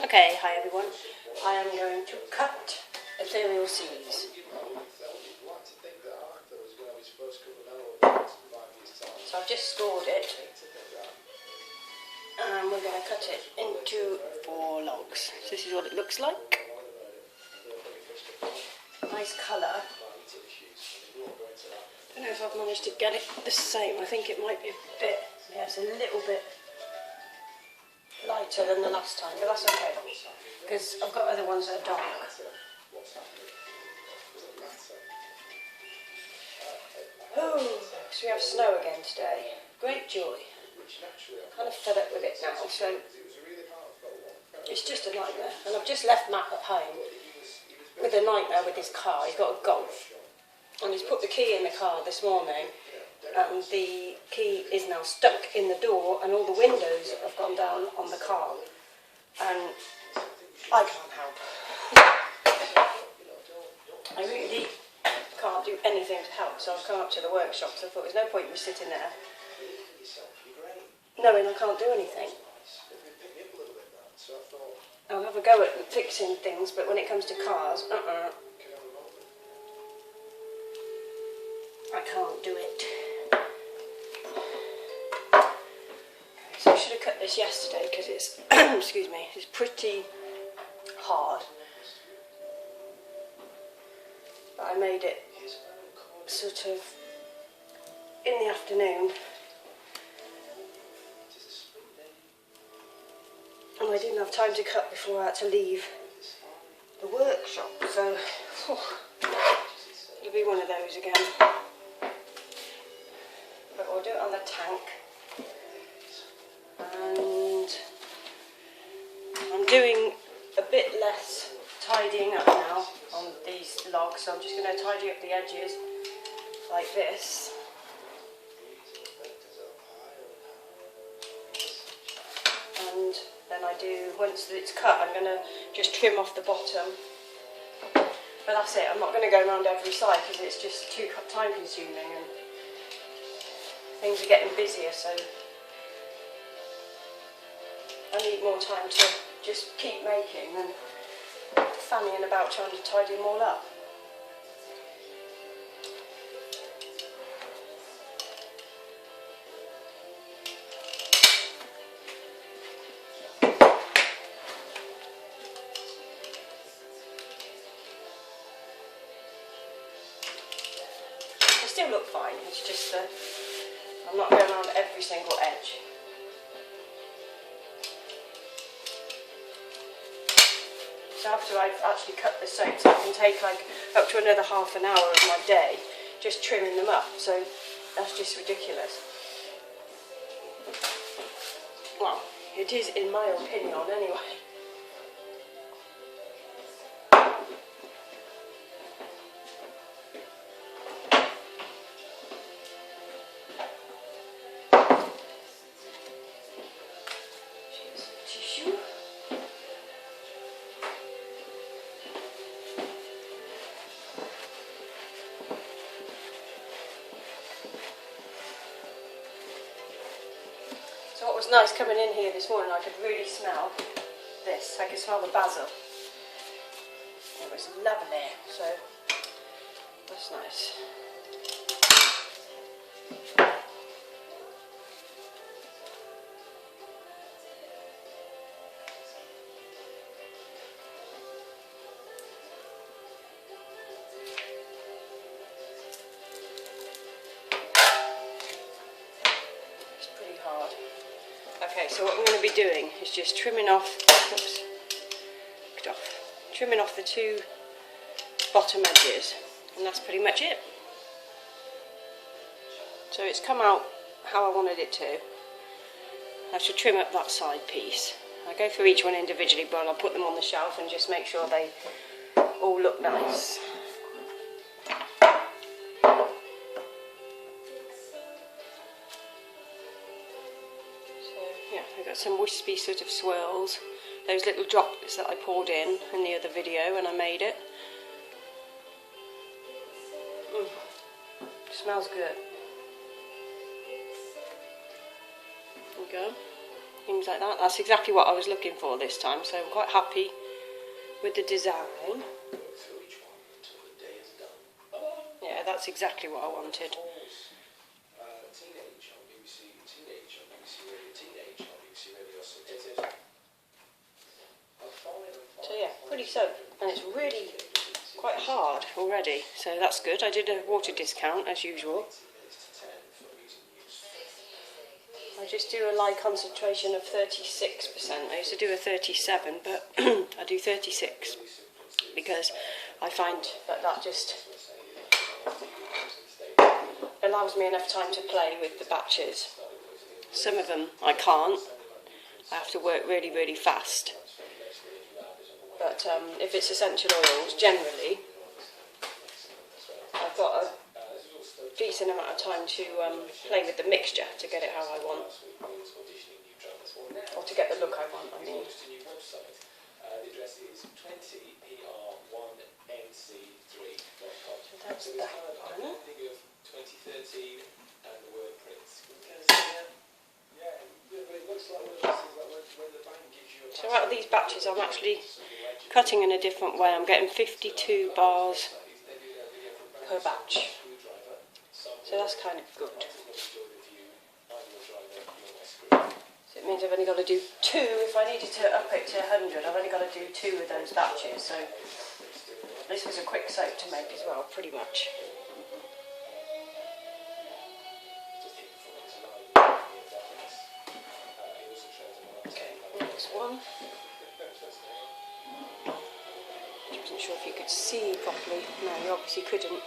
Okay, hi everyone. I am going to cut Ethereal Seas. So I've just scored it, and we're going to cut it into 4 logs. So this is what it looks like. Nice colour. I don't know if I've managed to get it the same. I think it might be a bit, it's a little bit lighter than the last time, but that's okay, because I've got other ones that are dark. Oh, so we have snow again today. Great joy. Kind of fed up with it now, so it's just a nightmare. And I've just left Matt at home with a nightmare with his car. He's got a Golf, and he's put the key in the car this morning, and the key is now stuck in the door, and all the windows have gone down on the car, and I can't help. I really can't do anything to help, so I've come up to the workshop, so I thought there's no point in me sitting there knowing I can't do anything. I'll have a go at fixing things, but when it comes to cars, I can't do it. So I should have cut this yesterday because it's, excuse me, it's pretty hard. But I made it sort of in the afternoon. And I didn't have time to cut before I had to leave the workshop, so it'll be one of those again. But we'll do it on the tank. And I'm doing a bit less tidying up now on these logs, so I'm just going to tidy up the edges like this. And then I do, once it's cut, I'm going to just trim off the bottom. But that's it, I'm not going to go around every side because it's just too time consuming and things are getting busier, so I need more time to just keep making than fannying about trying to tidy them all up. They still look fine, it's just I'm not going around every single edge. So after I've actually cut the soaps, I can take like up to another half an hour of my day just trimming them up, so that's just ridiculous. Well, it is in my opinion anyway. Tissue. So what was nice coming in here this morning, I could really smell this. I could smell the basil. It was lovely, so that's nice. Okay, so what I'm going to be doing is just trimming off, trimming off the 2 bottom edges, and that's pretty much it. So it's come out how I wanted it to. I should trim up that side piece. I go through each one individually, but I'll put them on the shelf and just make sure they all look nice. I've got some wispy sort of swirls, those little droplets that I poured in the other video when I made it. Smells good. There we go. things like that. That's exactly what I was looking for this time, so I'm quite happy with the design. Yeah, that's exactly what I wanted. So yeah, pretty soap, and it's really quite hard already, so that's good. I did a water discount as usual. I just do a lye concentration of 36%. I used to do a 37, but I do 36 because I find that just allows me enough time to play with the batches. Some of them I can't. I have to work really, really fast. But if it's essential oils, generally, I've got a decent amount of time to play with the mixture to get it how I want, or to get the look I want, I mean. So that's that one. So out of these batches I'm actually cutting in a different way. I'm getting 52 bars per batch. So that's kind of good. So it means I've only got to do 2. If I needed to up it to 100, I've only got to do 2 of those batches. So this was a quick soap to make as well, pretty much. Okay, next one. I wasn't sure if you could see properly. No, you obviously couldn't.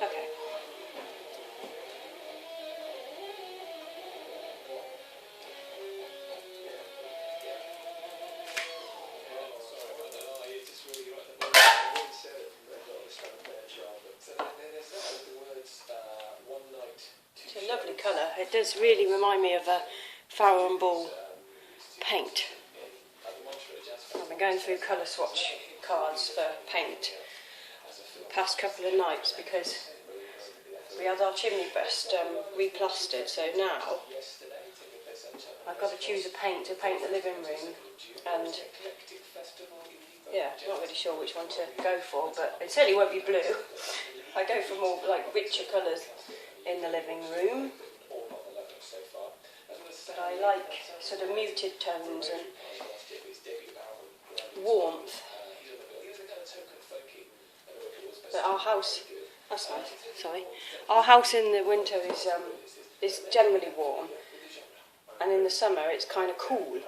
Okay. It's a lovely colour. It does really remind me of a Farrow and Ball paint. I've been going through colour swatch cards for paint the past couple of nights because we had our chimney burst replastered, so now I've got to choose a paint to paint the living room, and yeah, I'm not really sure which one to go for, but it certainly won't be blue. I go for more like richer colours in the living room, but I like sort of muted tones and warmth. But our house, that's nice, sorry. Our house in the winter is generally warm, and in the summer it's kind of cool,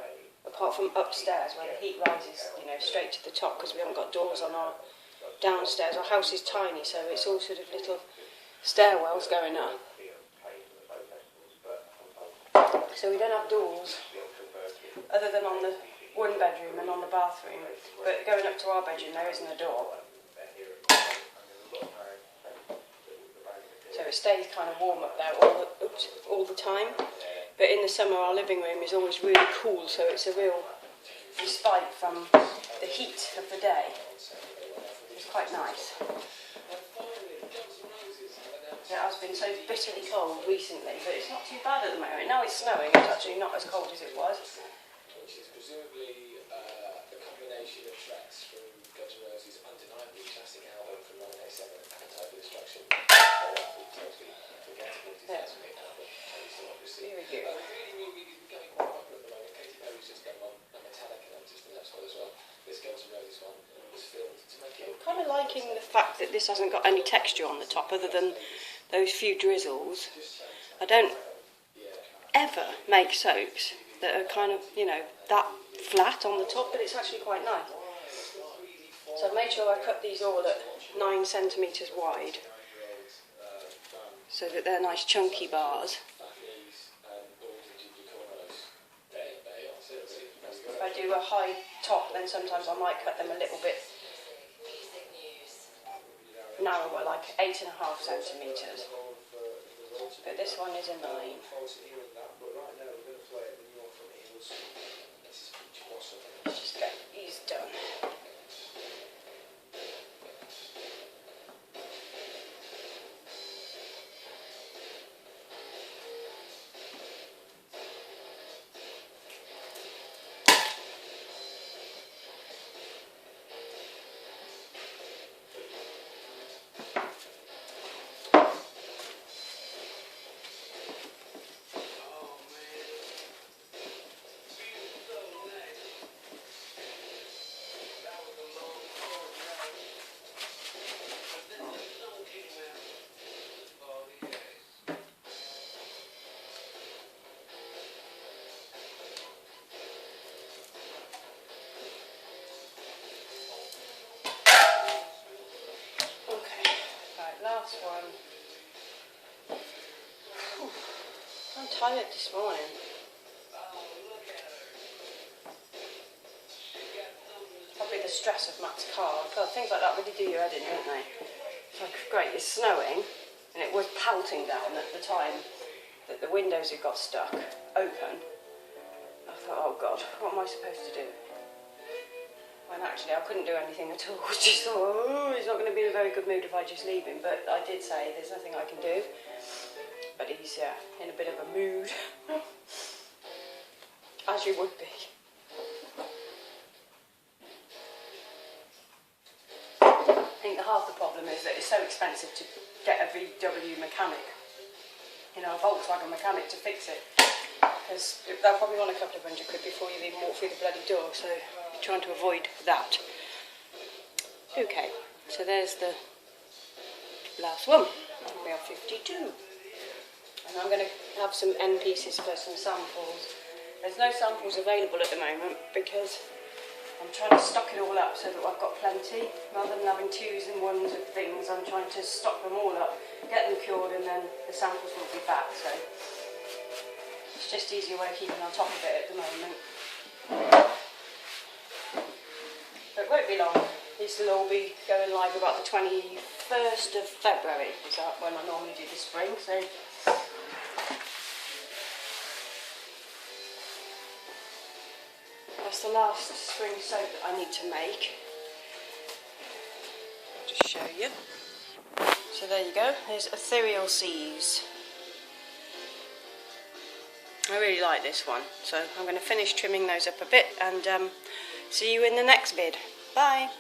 apart from upstairs where the heat rises, you know, straight to the top because we haven't got doors on our downstairs. Our house is tiny, so it's all sort of little stairwells going up. So we don't have doors other than on the one bedroom and on the bathroom, but going up to our bedroom there isn't a door. So it stays kind of warm up there all the time. But in the summer our living room is always really cool, so it's a real respite from the heat of the day. It's quite nice. It has been so bitterly cold recently, but it's not too bad at the moment. Now it's snowing, it's actually not as cold as it was. Which is presumably a combination of tracks from Guns N' Roses' undeniably classic album from 1987, Appetite for Destruction, yeah. Here we go. Really going quite popular at the moment. Katy Perry's just got one, and Metallica just announced one as well. This Guns N' Roses one was filmed to make it. I'm kind of liking the fact that this hasn't got any texture on the top other than those few drizzles. I don't ever make soaps that are kind of, you know, that flat on the top, but it's actually quite nice. So I've made sure I cut these all at 9 centimetres wide, so that they're nice chunky bars. If I do a high top, then sometimes I might cut them a little bit narrower, like 8.5 centimetres. But this one is a 9. Let's just get these done. last one. Whew, I'm tired this morning. Probably the stress of Matt's car. God, things like that really do your head in, don't they? It's like, great, it's snowing, and it was pelting down at the time that the windows had got stuck open. I thought, oh God, what am I supposed to do? When actually I couldn't do anything at all. I just thought, oh, he's not going to be in a very good mood if I just leave him. But I did say, there's nothing I can do. But he's in a bit of a mood. As you would be. I think half the problem is that it's so expensive to get a VW mechanic, you know, a Volkswagen mechanic to fix it, because they'll probably want a couple of £100 before you even walk through the bloody door, so I'm trying to avoid that. Okay, so there's the last one. We have 52. And I'm going to have some end pieces for some samples. There's no samples available at the moment because I'm trying to stock it all up so that I've got plenty. Rather than having 2s and 1s of things, I'm trying to stock them all up, get them cured, and then the samples will be back. So it's just easier way of keeping on top of it at the moment. But it won't be long. These will all be going live about the 21st of February. Is that when I normally do the spring? So that's the last spring soap that I need to make. I'll just show you. So there you go, there's Etheral Seas. I really like this one, so I'm going to finish trimming those up a bit and see you in the next vid. Bye!